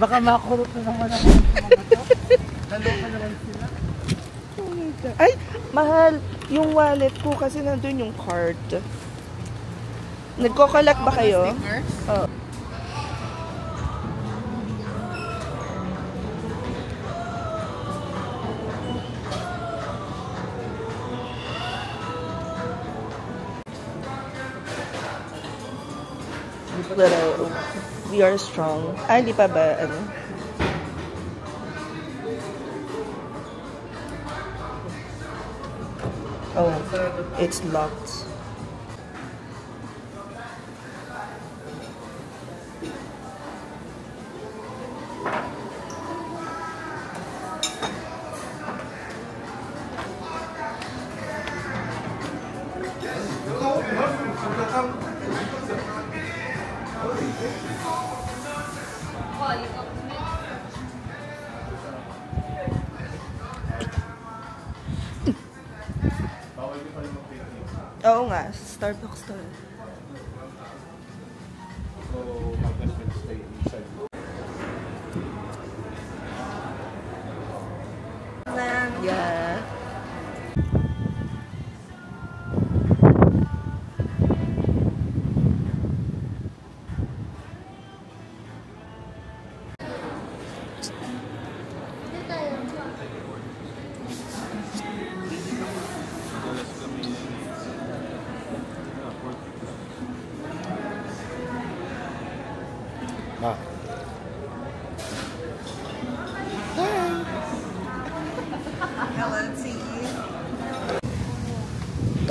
Baka makurot na naman ako ng mga to. Naloka naman sila. Ay, mahal. Yung wallet ko kasi nandun yung card. Nagko-collect ba kayo? Oo. Pero we are strong. Ah, hindi pa ba? Ano? Oh, it's locked. Oo nga, Starbucks to. So, hanggang stay inside. Yeah.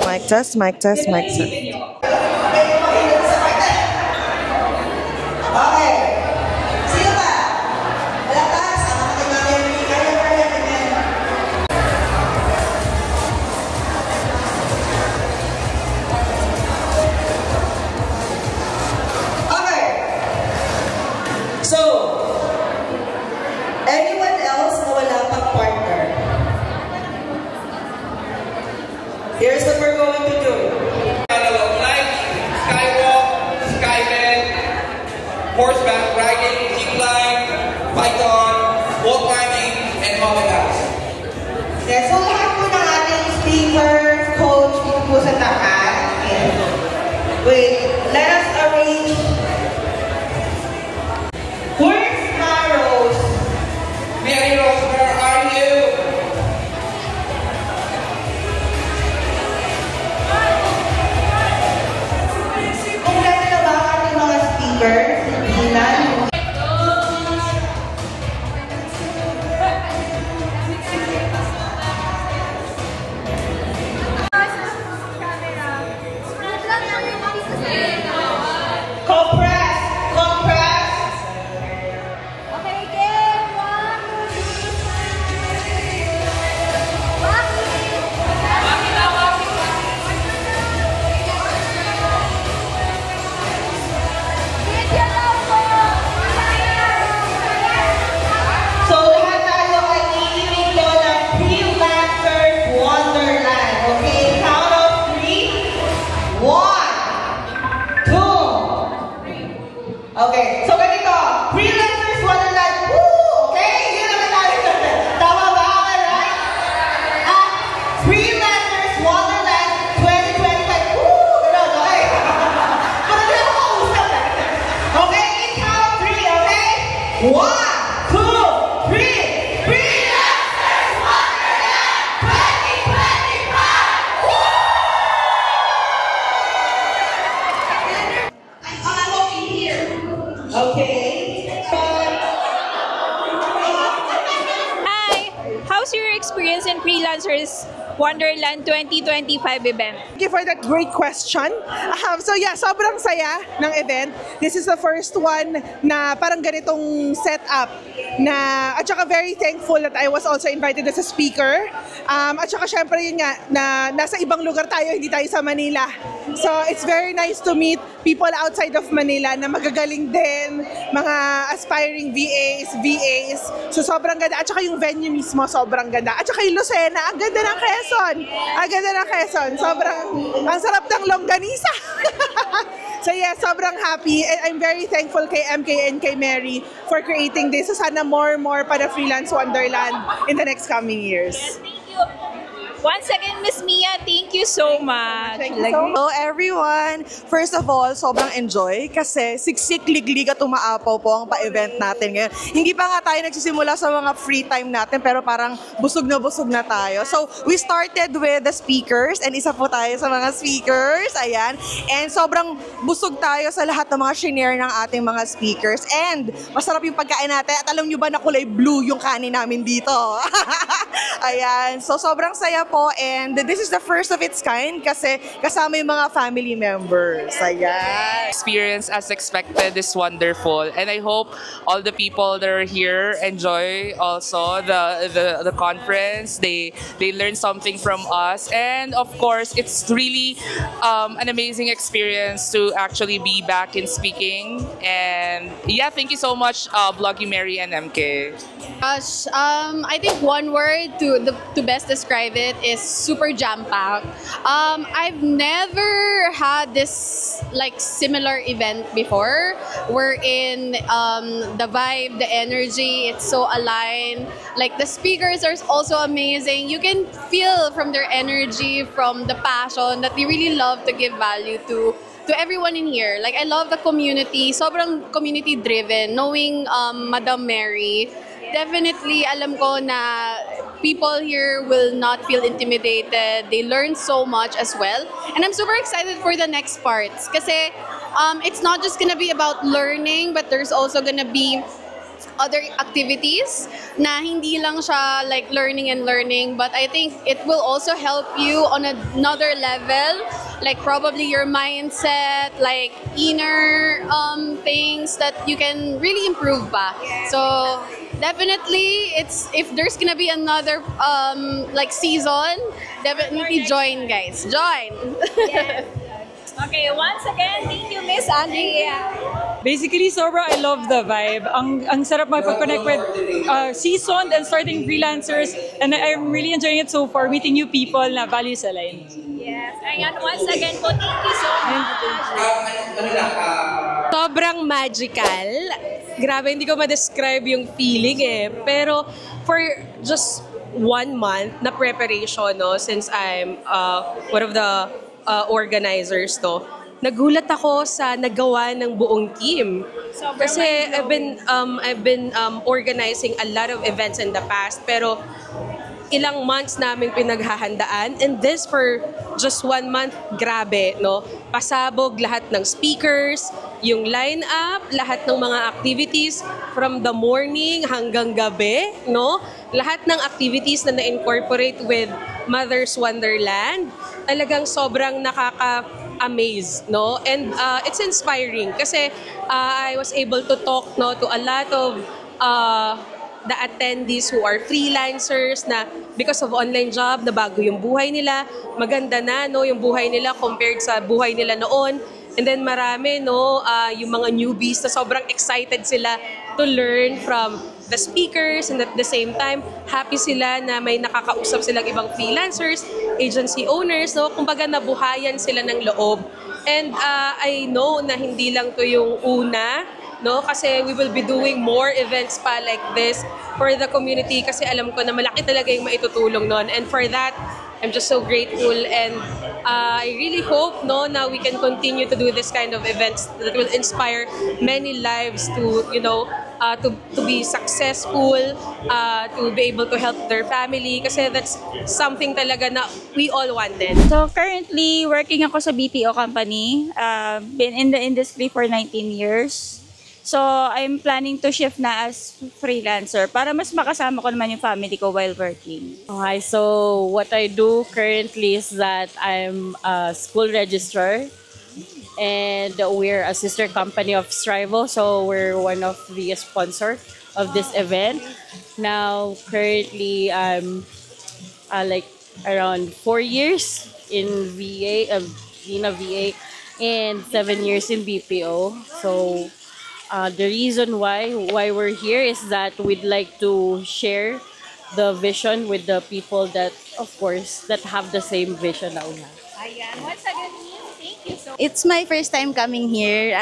Mic test, mic test, mic test. Okay. Sino ba? Malakas. Ang mga kaibigan. Kaya. Okay. So, anyone else na wala pang partner? Here's what we're going to do. Skywalk, skybed, horseback riding, zipline, python, wall climbing, and haunted house. Yes, so lahat po ng ating speaker, coach, dito po sa taas. Yes. Wait, let us arrange. Where's Rose? Mary Rose, where are you? Kung gano'n na ba ang ating mga speaker? Bilan. Compress! Compress! Okay, game. 1, 2, 3. So lahat tayo ay iinig ko ng Freelancers Wonderland. Okay, count of 3. 1, 2. Okay, so ganito. Freelancers Wonderland. Woo! Okay, yun naman tayo. Tama ba? Alright? Freelancers Wonderland 2025. Woo! Ganun, okay? Parang hindi ako makausap eh. Okay, in count of 3, okay? 1, 2, 3. Freelancers Wonderland 2025! Woo! I'm walking here. Okay. Hi! How's your experience in Freelancers Wonderland 2025 event? Thank you for that great question. So yeah, sobrang saya ng event. This is the first one na parang ganitong setup na at saka very thankful that I was also invited as a speaker. At saka syempre yun nga na nasa ibang lugar tayo, hindi tayo sa Manila. So it's very nice to meet people outside of Manila na magagaling din, mga aspiring VAs. So sobrang ganda. At saka yung venue mismo sobrang ganda. At saka yung Lucena, ang ganda ng Quezon. Ang ganda ng Quezon. Sobrang, ang sarap ng longganisa. So yeah, sobrang happy. And I'm very thankful kay MK and kay Mary for creating this. So sana more pa na Freelance Wonderland in the next coming years. Yes, thank you. Once again, Miss Mia, thank you so much. Thank you so much. Hello everyone! First of all, sobrang enjoy kasi siksik, liglig at umaapaw po ang pa-event natin ngayon. Hindi pa nga tayo nagsisimula sa mga free time natin pero parang busog na tayo. So, we started with the speakers and isa po tayo sa mga speakers. Ayan. And sobrang busog tayo sa lahat ng mga shinare ng ating mga speakers. And masarap yung pagkain natin. At alam nyo ba na kulay blue yung kanin namin dito? Ayan. So, sobrang saya po. And this is the first of its kind kasi kasama yung mga family members. Ayan. Experience as expected is wonderful, and I hope all the people that are here enjoy also the conference. They learn something from us, and of course it's really an amazing experience to actually be back in speaking. And yeah, thank you so much, Bloggy Mary and MK. Gosh, I think one word to best describe it is super jam-packed. I've never had this like similar event before. Wherein the vibe, the energy, it's so aligned. Like the speakers are also amazing. You can feel from their energy, from the passion that they really love to give value to everyone in here. Like I love the community. Sobrang community driven. Knowing Madam Mary, definitely alam ko na people here will not feel intimidated. They learn so much as well. And I'm super excited for the next parts kasi it's not just gonna be about learning, but there's also gonna be other activities na hindi lang siya like learning and learning, but I think it will also help you on another level, like probably your mindset, like inner things that you can really improve pa. So definitely, if there's gonna be another like season, definitely join, guys. Join. Yes. Okay, once again, thank you, Miss Andrea. Basically, sobra, I love the vibe. Ang sarap magpag-connect with seasoned and starting freelancers, and I'm really enjoying it so far, meeting new people na values align. Yes, ayan, once again po, thank you so much. Sobrang magical. Grabe, hindi ko ma-describe yung feeling eh. Pero for just 1 month na preparation, no, since I'm one of the organizers, no, nagulat ako sa nagawa ng buong team. Kasi I've been organizing a lot of events in the past, pero ilang months namin pinaghahandaan, and this for just 1 month, grabe, no? Pasabog lahat ng speakers, yung line-up, lahat ng mga activities from the morning hanggang gabi, no? Lahat ng activities na na-incorporate with Mother's Wonderland, talagang sobrang nakaka-amaze, no? And it's inspiring kasi I was able to talk, no, to a lot of the attendees who are freelancers na because of online job, na bago yung buhay nila, maganda na, no, yung buhay nila compared sa buhay nila noon. And then marami, no, yung mga newbies na sobrang excited sila to learn from the speakers, and at the same time, happy sila na may nakakausap silang ibang freelancers, agency owners, no, kumbaga nabuhayan sila ng loob. And I know na hindi lang to yung una, no, kasi we will be doing more events pa like this for the community kasi alam ko na malaki talaga yung maitutulong nun. And for that, I'm just so grateful, and I really hope, no, na we can continue to do this kind of events that will inspire many lives to, you know, to be successful, to be able to help their family kasi that's something talaga na we all wanted. So currently, working ako sa BPO company. Been in the industry for 19 years. So I'm planning to shift na as freelancer para mas makasama ko naman yung family ko while working. Okay, so what I do currently is that I'm a school registrar, and we're a sister company of Strivo, so we're one of the sponsor of this event. Now, currently, I'm like around 4 years in VA, being a VA, and 7 years in BPO. So, the reason why we're here is that we'd like to share the vision with the people that, of course, that have the same vision that we have. Ayan, once again, thank It's my first time coming here.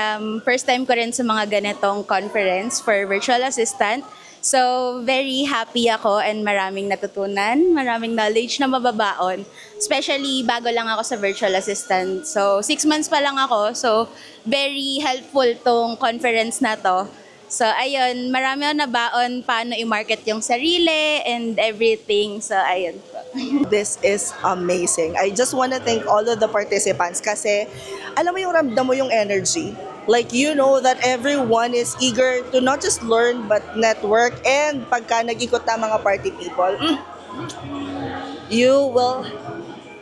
First time ko rin sa mga ganitong conference for virtual assistant. So, very happy ako and maraming natutunan, maraming knowledge na mababaon. Especially, bago lang ako sa virtual assistant. So, 6 months pa lang ako. So, very helpful tong conference na to. So, ayun, marami ako nabaon paano i-market yung sarili and everything. So, ayun po. This is amazing. I just want to thank all of the participants kasi alam mo yung ramdam mo yung energy. Like, you know that everyone is eager to not just learn but network, and pagka nag-ikot na mga party people, you will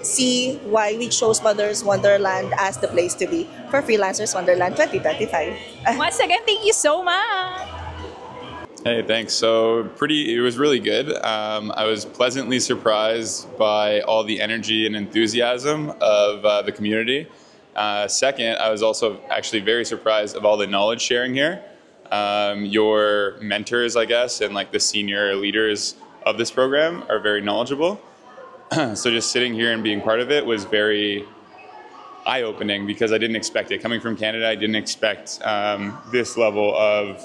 see why we chose Mother's Wonderland as the place to be for Freelancers Wonderland 2025. Once again, thank you so much. Hey, thanks. So it was really good. I was pleasantly surprised by all the energy and enthusiasm of the community. Second, I was also actually very surprised of all the knowledge sharing here. Your mentors, I guess, and like the senior leaders of this program are very knowledgeable. So just sitting here and being part of it was very eye-opening because I didn't expect it. Coming from Canada, I didn't expect this level of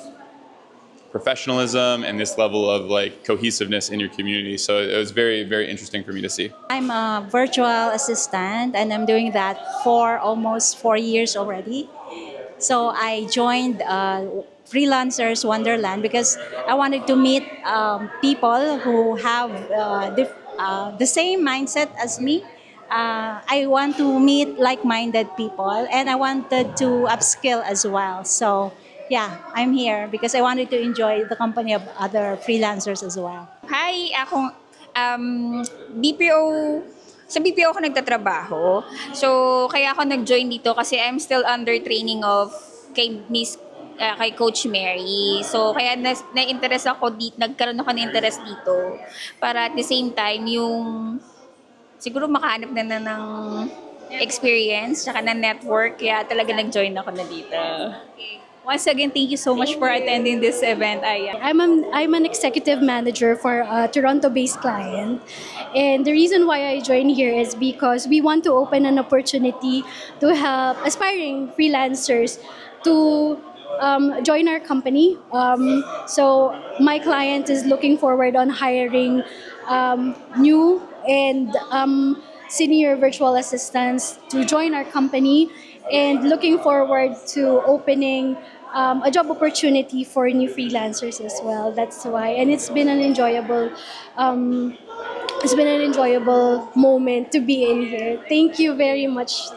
professionalism and this level of like cohesiveness in your community. So it was very, very interesting for me to see. I'm a virtual assistant and I'm doing that for almost 4 years already. So I joined Freelancers Wonderland because I wanted to meet people who have the same mindset as me. I want to meet like-minded people and I wanted to upskill as well. So yeah, I'm here because I wanted to enjoy the company of other freelancers as well. Hi, akong sa BPO ako nagtatrabaho. So, kaya ako nag-join dito kasi I'm still under training of kay Coach Mary. So, kaya na-interest ako dito, nagkaroon ako ng interest dito para at the same time yung siguro makahanap na ng experience tsaka na network, kaya talaga nag-join ako na dito. Once again, thank you so much for attending this event, Aya. I'm an executive manager for a Toronto-based client. And the reason why I joined here is because we want to open an opportunity to help aspiring freelancers to join our company. So my client is looking forward on hiring new and senior virtual assistants to join our company and looking forward to opening a job opportunity for new freelancers as well. That's why, and it's been an enjoyable moment to be in here. Thank you very much.